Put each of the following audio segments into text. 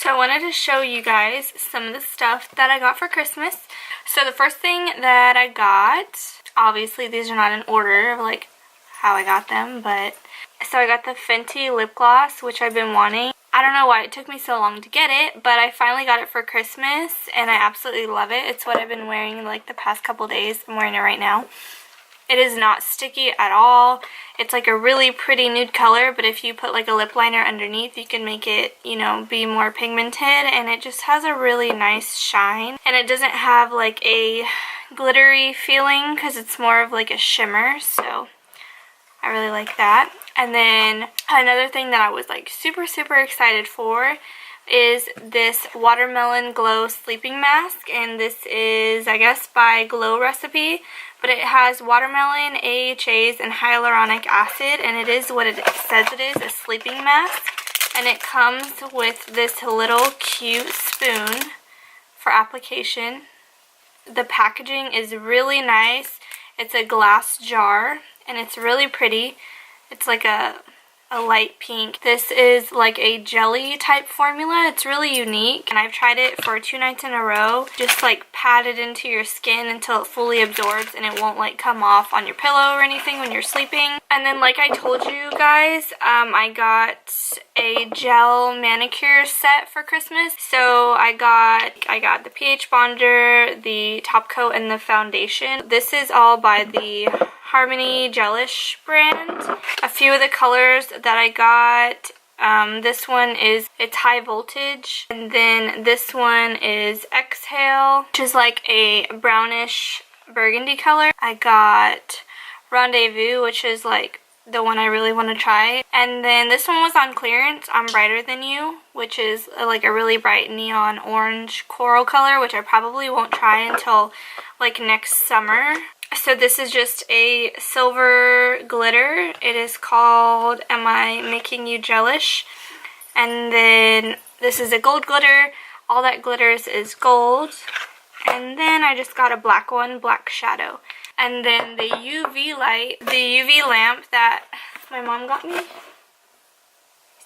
So I wanted to show you guys some of the stuff that I got for Christmas. So the first thing that I got, obviously these are not in order of like how I got them, but so I got the Fenty lip gloss, which I've been wanting. I don't know why it took me so long to get it, but I finally got it for Christmas and I absolutely love it. It's what I've been wearing like the past couple days. I'm wearing it right now. It is not sticky at all. It's like a really pretty nude color, but if you put like a lip liner underneath, you can make it, you know, be more pigmented, and it just has a really nice shine. And it doesn't have like a glittery feeling because it's more of like a shimmer, so I really like that. And then another thing that I was like super excited for is this Watermelon Glow Sleeping Mask, and this is, I guess, by Glow Recipe, but it has watermelon, AHAs, and hyaluronic acid, and it is what it says it is, a sleeping mask. And it comes with this little cute spoon for application. The packaging is really nice. It's a glass jar, and it's really pretty. It's like a light pink. This is like a jelly type formula. It's really unique, and I've tried it for 2 nights in a row. Just like pat it into your skin until it fully absorbs and it won't like come off on your pillow or anything when you're sleeping. And then like I told you guys, I got a gel manicure set for Christmas. So I got the pH bonder, the top coat, and the foundation. This is all by the Harmony Gelish brand. A few of the colors that I got, this one is, it's high voltage, and then this one is Exhale, which is like a brownish burgundy color. I got Rendezvous, which is like the one I really want to try. And then this one was on clearance, I'm Brighter Than You, which is like a really bright neon orange coral color, which I probably won't try until like next summer. So this is just a silver glitter. It is called Am I Making You Gelish? And then this is a gold glitter. All that glitters is gold. And then I just got a black one, black shadow. And then the UV light, the UV lamp that my mom got me.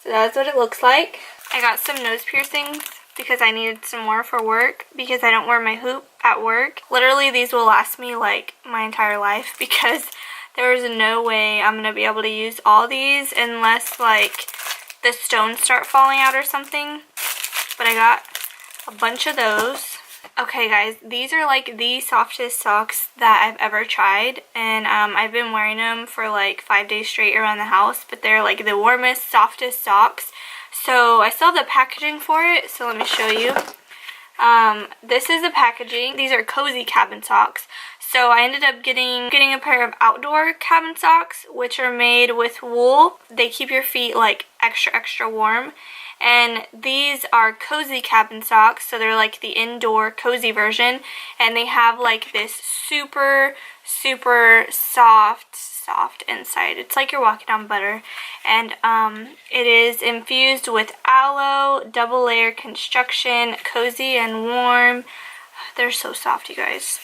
So that's what it looks like. I got some nose piercings because I needed some more for work because I don't wear my hoop at work. Literally, these will last me like my entire life because there is no way I'm gonna be able to use all these unless like the stones start falling out or something. But I got a bunch of those. Okay guys, these are like the softest socks that I've ever tried, and I've been wearing them for like 5 days straight around the house, but they're like the warmest, softest socks. So I still have the packaging for it, so let me show you. This is the packaging. These are cozy cabin socks. So I ended up getting a pair of outdoor cabin socks, which are made with wool. They keep your feet like extra warm. And these are cozy cabin socks, so they're like the indoor cozy version, and they have like this super soft inside. It's like you're walking on butter, and it is infused with aloe, double layer construction, cozy and warm. They're so soft, you guys.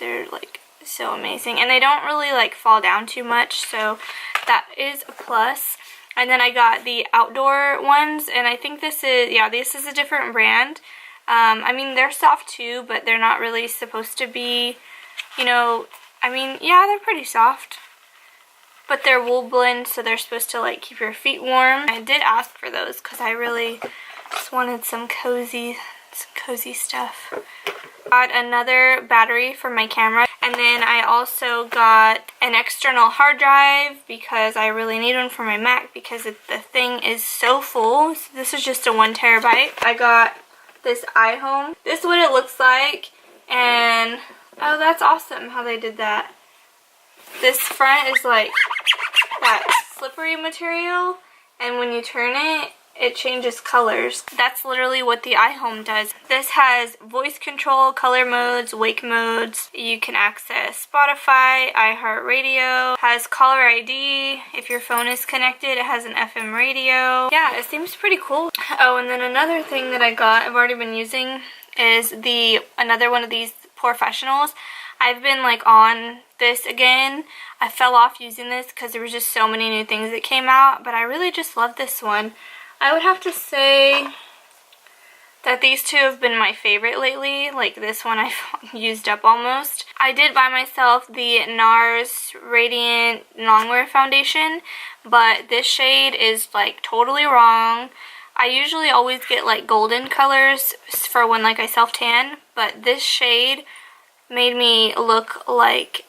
They're like so amazing, and they don't really like fall down too much, so that is a plus. And then I got the outdoor ones, and I think this is, yeah, this is a different brand. I mean, they're soft too, but they're not really supposed to be, you know, I mean, yeah, they're pretty soft. But they're wool blend, so they're supposed to like keep your feet warm. I did ask for those because I really just wanted some cozy stuff. Got another battery for my camera, and then I also got an external hard drive because I really need one for my Mac because the thing is so full. So this is just a 1 terabyte. I got this iHome. This is what it looks like, and oh, that's awesome how they did that. This front is like that slippery material, and when you turn it, it changes colors. That's literally what the iHome does. This has voice control, color modes, wake modes. You can access Spotify, iHeartRadio, has caller ID. If your phone is connected, it has an FM radio. Yeah, it seems pretty cool. Oh, and then another thing that I got, I've already been using, is another one of these professionals. I've been like on this again. I fell off using this because there was just so many new things that came out, but I really just love this one. I would have to say that these two have been my favorite lately. Like this one I've used up almost. I did buy myself the NARS Radiant Longwear Foundation, but this shade is like totally wrong. I usually always get like golden colors for when like I self-tan, but this shade made me look like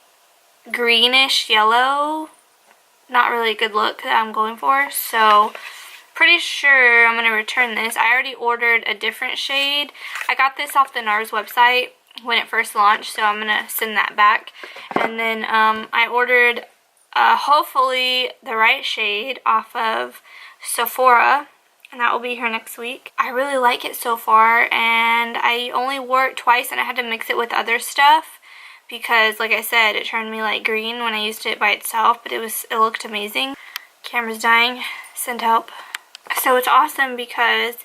greenish yellow. Not really a good look that I'm going for, so pretty sure I'm going to return this. I already ordered a different shade. I got this off the NARS website when it first launched, so I'm going to send that back. And then I ordered hopefully the right shade off of Sephora, and that will be here next week. I really like it so far, and I only wore it twice, and I had to mix it with other stuff because, like I said, it turned me like green when I used it by itself, but it looked amazing. Camera's dying. Send help. So it's awesome because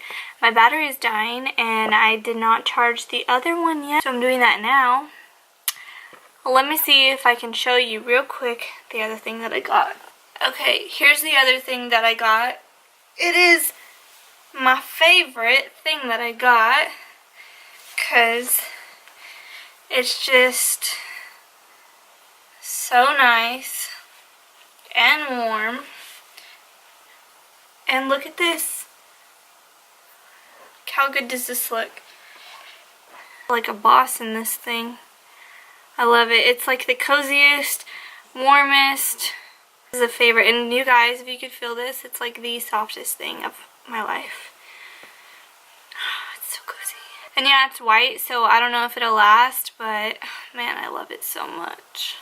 my battery is dying and I did not charge the other one yet. So I'm doing that now. Let me see if I can show you real quick the other thing that I got. Okay, here's the other thing that I got. It is my favorite thing that I got because it's just so nice and warm. And look at this. How good does this look? Like a boss in this thing. I love it. It's like the coziest, warmest. This is a favorite. And you guys, if you could feel this, it's like the softest thing of my life. It's so cozy. And yeah, it's white, so I don't know if it'll last, but man, I love it so much.